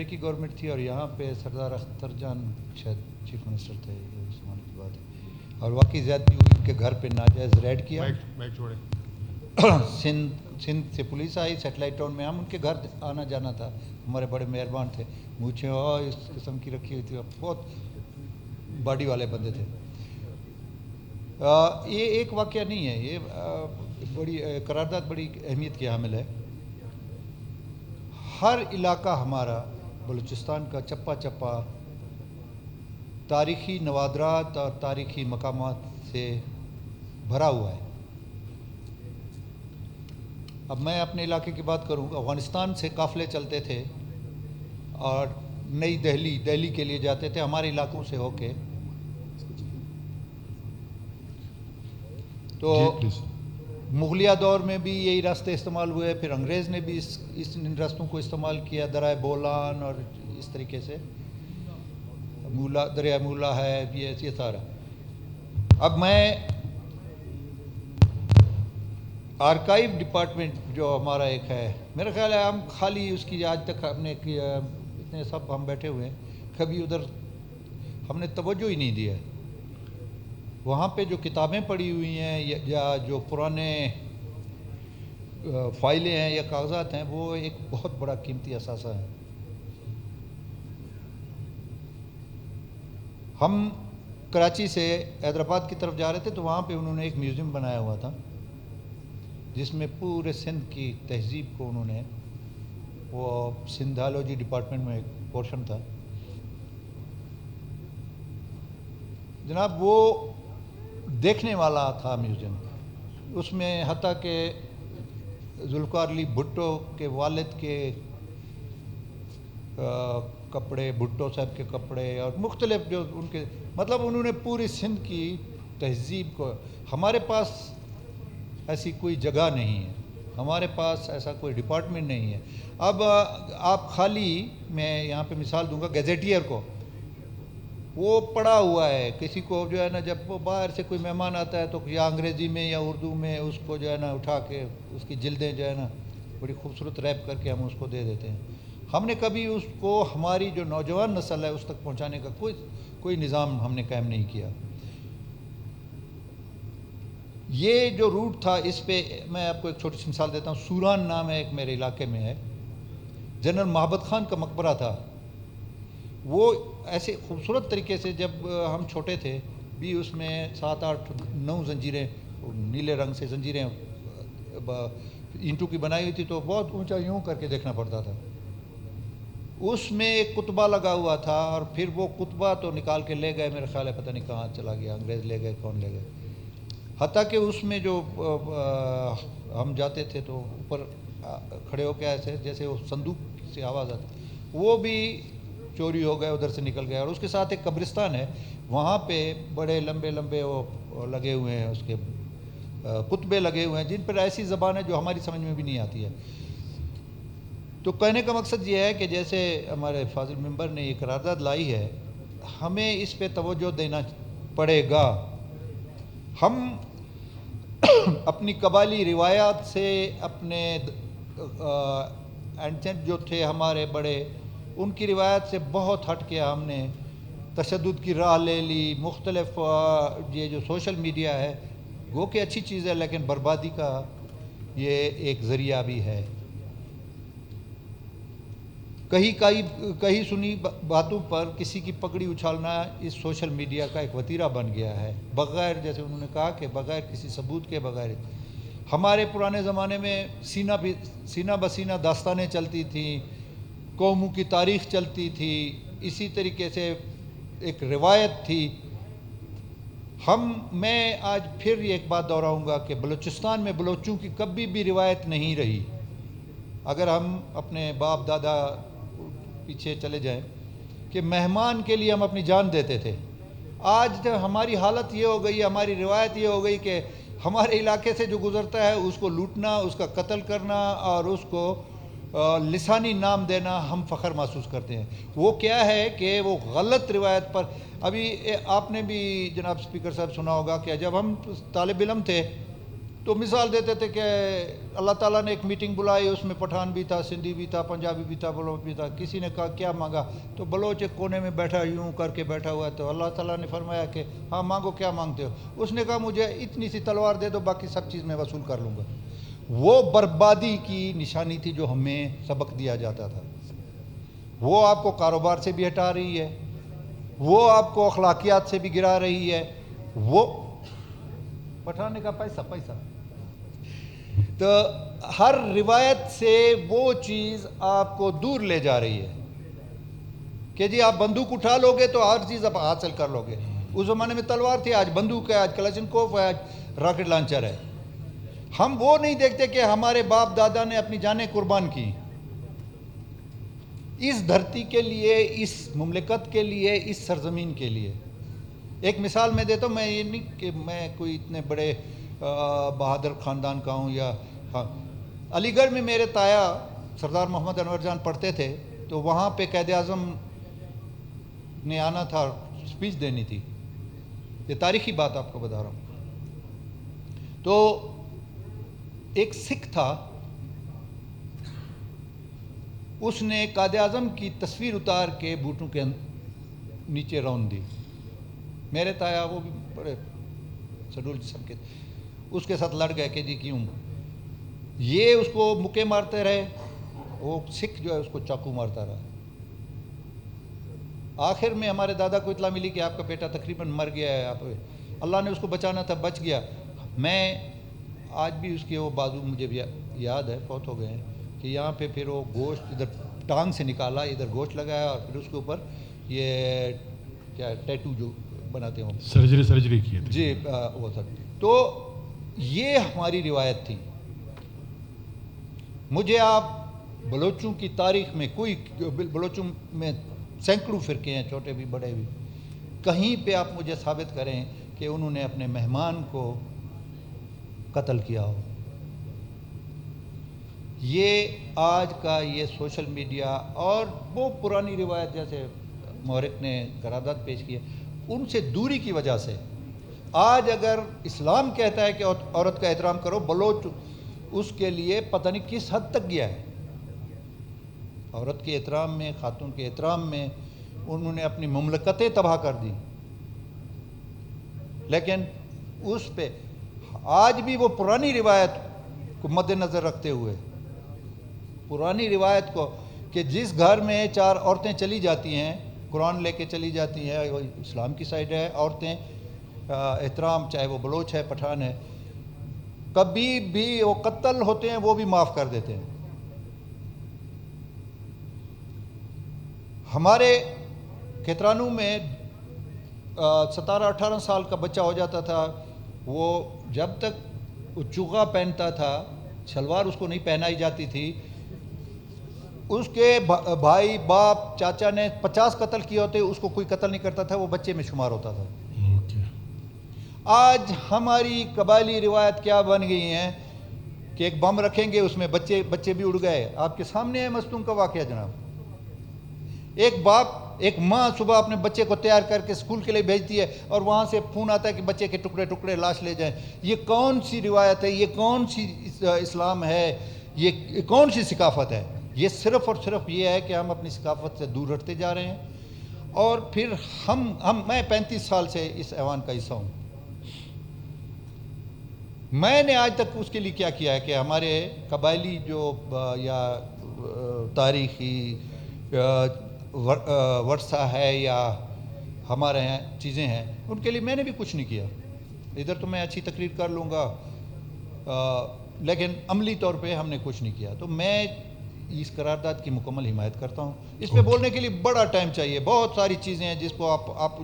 کی گورنمنٹ تھی اور یہاں پہ سردار اختر جان شاید چیف منسٹر تھے، یہ اس زمانے کی بات ہے، اور واقعی زیادتی ہوئی، ان کے گھر پہ ناجائز ریڈ کیا۔ سندھ سے پولیس آئی، سیٹلائٹ ٹاؤن میں ہم ان کے گھر آنا جانا تھا، ہمارے بڑے مہربان تھے، مونچھیں اور اس قسم کی رکھی ہوئی تھی، بہت باڈی والے بندے تھے۔ یہ ایک واقعہ نہیں ہے، یہ بڑی قرارداد بڑی اہمیت کی حامل ہے۔ ہر علاقہ ہمارا بلوچستان کا چپا چپا تاریخی نوادرات اور تاریخی مقامات سے بھرا ہوا ہے۔ اب میں اپنے علاقے کی بات کروں، افغانستان سے قافلے چلتے تھے اور نئی دہلی کے لیے جاتے تھے ہمارے علاقوں سے ہو کے، تو مغلیہ دور میں بھی یہی راستے استعمال ہوئے، پھر انگریز نے بھی ان راستوں کو استعمال کیا، دریا بولان اور اس طریقے سے دریا مولا ہے، یہ سارا۔ اب میں آرکائیو ڈپارٹمنٹ جو ہمارا ایک ہے، میرا خیال ہے ہم خالی اس کی آج تک ہم نے اتنے سب ہم بیٹھے ہوئے ہیں، کبھی ادھر ہم نے توجہ ہی نہیں دیا ہے۔ وہاں پہ جو کتابیں پڑھی ہوئی ہیں یا جو پرانے فائلیں ہیں یا کاغذات ہیں، وہ ایک بہت بڑا قیمتی اثاثہ ہے۔ ہم کراچی سے حیدرآباد کی طرف جا رہے تھے تو وہاں پہ انہوں نے ایک میوزیم بنایا ہوا تھا، جس میں پورے سندھ کی تہذیب کو انہوں نے، وہ سندھالوجی ڈپارٹمنٹ میں ایک پورشن تھا جناب، وہ دیکھنے والا تھا میوزیم۔ اس میں حتیٰ کہ ذوالفقار علی بھٹو کے والد کے کپڑے، بھٹو صاحب کے کپڑے اور مختلف جو ان کے، مطلب انہوں نے پوری سندھ کی تہذیب کو، ہمارے پاس ایسی کوئی جگہ نہیں ہے، ہمارے پاس ایسا کوئی ڈپارٹمنٹ نہیں ہے۔ اب آپ خالی، میں یہاں پہ مثال دوں گا گیزیٹیئر کو، وہ پڑھا ہوا ہے، کسی کو جو ہے نا جب وہ باہر سے کوئی مہمان آتا ہے تو یا انگریزی میں یا اردو میں اس کو جو ہے نا اٹھا کے اس کی جلدیں جو ہے نا بڑی خوبصورت ریپ کر کے ہم اس کو دے دیتے ہیں۔ ہم نے کبھی اس کو ہماری جو نوجوان نسل ہے اس تک پہنچانے کا کوئی نظام ہم نے قائم نہیں کیا۔ یہ جو روٹ تھا، اس پہ میں آپ کو ایک چھوٹی سی مثال دیتا ہوں۔ سوران نام ہے ایک میرے علاقے میں ہے، جنرل محبت خان کا مقبرہ تھا۔ وہ ایسے خوبصورت طریقے سے، جب ہم چھوٹے تھے بھی اس میں 7 8 9 زنجیریں، نیلے رنگ سے زنجیریں اینٹوں کی بنائی ہوئی تھی، تو بہت اونچا یوں کر کے دیکھنا پڑتا تھا۔ اس میں ایک کتبہ لگا ہوا تھا، اور پھر وہ کتبہ تو نکال کے لے گئے، میرے خیال ہے پتہ نہیں کہاں چلا گیا، انگریز لے گئے، کون لے گئے۔ حتیٰ کہ اس میں جو ہم جاتے تھے تو اوپر کھڑے ہو کے ایسے جیسے وہ صندوق سے آواز آتی، وہ بھی چوری ہو گئے، ادھر سے نکل گئے۔ اور اس کے ساتھ ایک قبرستان ہے، وہاں پہ بڑے لمبے لمبے وہ لگے ہوئے ہیں، اس کے کتبے لگے ہوئے ہیں جن پر ایسی زبان ہے جو ہماری سمجھ میں بھی نہیں آتی ہے۔ تو کہنے کا مقصد یہ ہے کہ جیسے ہمارے فاضل ممبر نے یہ قرارداد لائی ہے، ہمیں اس پہ توجہ دینا پڑے گا۔ ہم اپنی قبائلی روایات سے، اپنے اینشنٹ جو تھے ہمارے بڑے، ان کی روایت سے بہت ہٹ کے ہم نے تشدد کی راہ لے لی۔ مختلف یہ جو سوشل میڈیا ہے، گو کہ اچھی چیز ہے لیکن بربادی کا یہ ایک ذریعہ بھی ہے۔ کہیں سنی باتوں پر کسی کی پگڑی اچھالنا اس سوشل میڈیا کا ایک وتیرہ بن گیا ہے، بغیر، جیسے انہوں نے کہا کہ بغیر کسی ثبوت کے، بغیر۔ ہمارے پرانے زمانے میں سینہ بسینہ داستانیں چلتی تھیں، قوموں کی تاریخ چلتی تھی، اسی طریقے سے ایک روایت تھی۔ میں آج پھر ایک بات دہراؤں گا کہ بلوچستان میں بلوچوں کی کبھی بھی روایت نہیں رہی۔ اگر ہم اپنے باپ دادا پیچھے چلے جائیں کہ مہمان کے لیے ہم اپنی جان دیتے تھے، آج ہماری حالت یہ ہو گئی، ہماری روایت یہ ہو گئی کہ ہمارے علاقے سے جو گزرتا ہے اس کو لوٹنا، اس کا قتل کرنا اور اس کو لسانی نام دینا ہم فخر محسوس کرتے ہیں۔ وہ کیا ہے کہ وہ غلط روایت پر، ابھی آپ نے بھی جناب اسپیکر صاحب سنا ہوگا کہ جب ہم طالب علم تھے تو مثال دیتے تھے کہ اللہ تعالیٰ نے ایک میٹنگ بلائی، اس میں پٹھان بھی تھا، سندھی بھی تھا، پنجابی بھی تھا، بلوچ بھی تھا. کسی نے کہا کیا مانگا؟ تو بلوچ ایک کونے میں بیٹھا یوں کر کے بیٹھا ہوا ہے. تو اللہ تعالیٰ نے فرمایا کہ ہاں مانگو، کیا مانگتے ہو؟ اس نے کہا مجھے اتنی سی تلوار دے دو، باقی سب چیز میں وصول کر لوں گا. وہ بربادی کی نشانی تھی جو ہمیں سبق دیا جاتا تھا. وہ آپ کو کاروبار سے بھی ہٹا رہی ہے، وہ آپ کو اخلاقیات سے بھی گرا رہی ہے. وہ پٹھان کا پیسہ تو ہر روایت سے وہ چیز آپ کو دور لے جا رہی ہے کہ جی آپ بندوق اٹھا لو گے تو ہر چیز آپ حاصل کر لو گے. اس زمانے میں تلوار تھی، آج بندوق ہے، آج کلاشنکوف ہے، آج راکٹ لانچر ہے. ہم وہ نہیں دیکھتے کہ ہمارے باپ دادا نے اپنی جانیں قربان کی اس دھرتی کے لیے، اس مملکت کے لیے، اس سرزمین کے لیے. ایک مثال میں دیتا ہوں، میں یہ نہیں کہ میں کوئی اتنے بڑے بہادر خاندان کا ہوں یا علی گڑھ میں میرے تایا سردار محمد انور جان پڑھتے تھے، تو وہاں پہ قائد اعظم نے آنا تھا، اسپیچ دینی تھی. یہ تاریخی بات آپ کو بتا رہا ہوں. تو ایک سکھ تھا، اس نے قائد اعظم کی تصویر اتار کے بوٹوں کے نیچے رون دی. میرے تایا وہ بھی بڑے شیڈول جسم کے، اس کے ساتھ لڑ گئے کہ جی کیوں. یہ اس کو مکے مارتے رہے، وہ سکھ جو ہے اس کو چاقو مارتا رہا. آخر میں ہمارے دادا کو اطلاع ملی کہ آپ کا بیٹا تقریباً مر گیا ہے، اللہ نے اس کو بچانا تھا، بچ گیا. میں آج بھی اس کے وہ بازو مجھے بھی یاد ہے، فوت ہو گئے ہیں، کہ یہاں پہ پھر وہ گوشت ادھر ٹانگ سے نکالا، ادھر گوشت لگایا، اور پھر اس کے اوپر یہ کیا ٹیٹو جو بناتے ہوں، سرجری کی تھی جی وہ سب. تو یہ ہماری روایت تھی. مجھے آپ بلوچوں کی تاریخ میں بلوچوں میں سینکڑوں فرقے ہیں، چھوٹے بھی بڑے بھی، کہیں پہ آپ مجھے ثابت کریں کہ انہوں نے اپنے مہمان کو قتل کیا ہو. یہ آج کا یہ سوشل میڈیا اور وہ پرانی روایت جیسے مورخ نے قرارداد پیش کی ہے، ان سے دوری کی وجہ سے آج اگر اسلام کہتا ہے کہ عورت کا احترام کرو، بلوچ اس کے لیے پتہ نہیں کس حد تک گیا ہے. عورت کے احترام میں، خاتون کے احترام میں انہوں نے اپنی مملکتیں تباہ کر دی. لیکن اس پہ آج بھی وہ پرانی روایت کو مد نظر رکھتے ہوئے، پرانی روایت کو کہ جس گھر میں 4 عورتیں چلی جاتی ہیں، قرآن لے کے چلی جاتی ہیں، وہ اسلام کی سائڈ ہے، عورتیں احترام، چاہے وہ بلوچ ہے، پٹھان ہے، کبھی بھی وہ قتل ہوتے ہیں وہ بھی معاف کر دیتے ہیں. ہمارے کھترانو میں 17-18 سال کا بچہ ہو جاتا تھا، وہ جب تک وہ چوغا پہنتا تھا، شلوار اس کو نہیں پہنائی جاتی تھی، اس کے بھائی، باپ، چاچا نے 50 قتل کیے ہوتے، اس کو کوئی قتل نہیں کرتا تھا، وہ بچے میں شمار ہوتا تھا. آج ہماری قبائلی روایت کیا بن گئی ہیں کہ ایک بم رکھیں گے، اس میں بچے بھی اڑ گئے. آپ کے سامنے ہے مستونگ کا واقعہ جناب. ایک باپ، ایک ماں صبح اپنے بچے کو تیار کر کے اسکول کے لیے بھیجتی ہے، اور وہاں سے فون آتا ہے کہ بچے کے ٹکڑے ٹکڑے لاش لے جائیں. یہ کون سی روایت ہے؟ یہ کون سی اسلام ہے؟ یہ کون سی ثقافت ہے؟ یہ صرف اور صرف یہ ہے کہ ہم اپنی ثقافت سے دور ہٹتے جا رہے ہیں. اور پھر میں 35 سال سے اس ایوان کا حصہ ہوں. میں نے آج تک اس کے لیے کیا کیا ہے کہ ہمارے قبائلی جو یا تاریخی ورثہ ہے یا ہمارے ہیں چیزیں ہیں، ان کے لیے میں نے بھی کچھ نہیں کیا. ادھر تو میں اچھی تقریر کر لوں گا، لیکن عملی طور پہ ہم نے کچھ نہیں کیا. تو میں اس قرارداد کی مکمل حمایت کرتا ہوں. اس پہ بولنے کے لیے بڑا ٹائم چاہیے، بہت ساری چیزیں ہیں جس کو آپ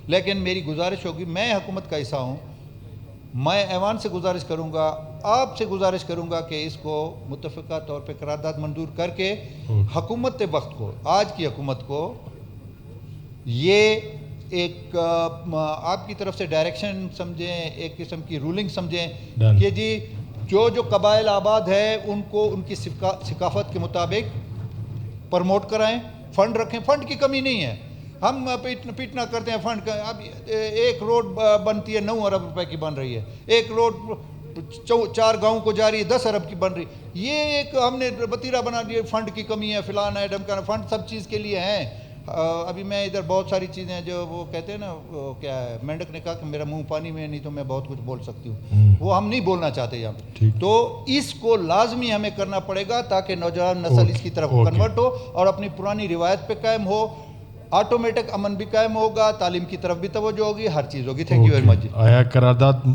لیکن میری گزارش ہوگی، میں حکومت کا حصہ ہوں، میں ایوان سے گزارش کروں گا، آپ سے گزارش کروں گا کہ اس کو متفقہ طور پہ قرارداد منظور کر کے حکومت وقت کو، آج کی حکومت کو، یہ ایک آپ کی طرف سے ڈائریکشن سمجھیں، ایک قسم کی رولنگ سمجھیں کہ جی جو قبائل آباد ہے ان کو ان کی ثقافت کے مطابق پروموٹ کرائیں، فنڈ رکھیں. فنڈ کی کمی نہیں ہے، ہم پیٹنا کرتے ہیں فنڈ کا. اب ایک روڈ بنتی ہے 9 ارب روپے کی بن رہی ہے، ایک روڈ 4 گاؤں کو جا رہی ہے, 10 ارب کی بن رہی. یہ ایک ہم نے وتیرہ بنا دیا, فنڈ کی کمی ہے, فلان ہے, ڈمکان ہے. فنڈ سب چیز کے لیے ہیں. ابھی میں ادھر بہت ساری چیزیں جو وہ کہتے ہیں نا, وہ کیا ہے, مینڈک نے کہا کہ میرا منہ پانی میں ہے, نہیں تو میں بہت کچھ بول سکتی ہوں. وہ ہم نہیں بولنا چاہتے یہاں پہ. تو اس کو لازمی ہمیں کرنا پڑے گا تاکہ نوجوان نسل اس کی طرف کنورٹ ہو اور اپنی پرانی روایت پہ قائم ہو. آٹومیٹک امن بھی قائم ہوگا, تعلیم کی طرف بھی توجہ ہوگی, ہر چیز ہوگی. Thank you very much. آیا قرارداد